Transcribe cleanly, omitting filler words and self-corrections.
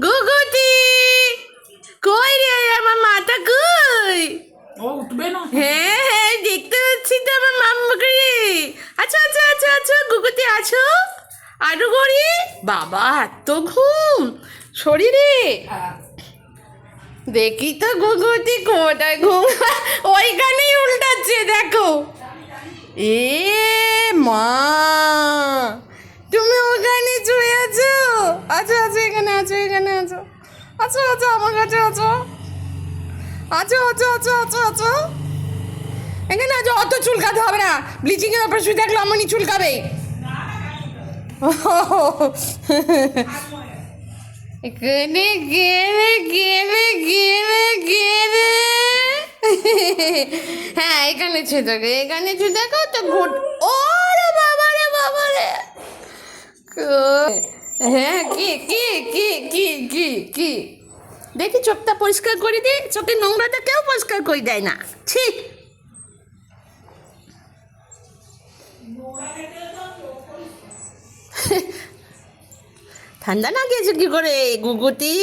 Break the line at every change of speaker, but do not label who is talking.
গুগুতি কই রে আমার মাটা কই?
ও উঠবে না।
হ্যাঁ হ্যাঁ দেখতে পাচ্ছি তো আমার মাম্মাকে রে। আচ্ছা আচ্ছা আচ্ছা আচ্ছা গুগুতি আছো? আরো গড়ি বাবা এত ঘুম শরীরে। দেখি তো গুগুতি কোথায় ঘুম ওইখানেই উল্টাচ্ছে দেখো। এ মা তুমি ওখানে শুয়ে আছো? আচ্ছা আচ্ছা এখানে আছো এখানে আছো। আচ্ছা আচ্ছা আমার কাছে আছো। আচ্ছা আচ্ছা আচ্ছা আচ্ছা আচ্ছা এখানে আছো। অত চুলকাতে হবে না, ব্লিচিং এর ওপর শুয়ে থাকলে এমনই চুলকাবে। এখানে গেলে গেলে গেলে গেলে হ্যাঁ এখানে ছুঁয়ে থাকো এখানে ছুঁয়ে থাকো তো ঘুট। ও রে বাবা রে বাবা রে। হ্যাঁ কি কি কি কি কি কি দেখি চোখটা পরিষ্কার করে দে। চোখের নোংরাটা কেউ পরিষ্কার করে দেয় না। ছি ঠান্ডা না গিয়েছে কি করে গুগুতি?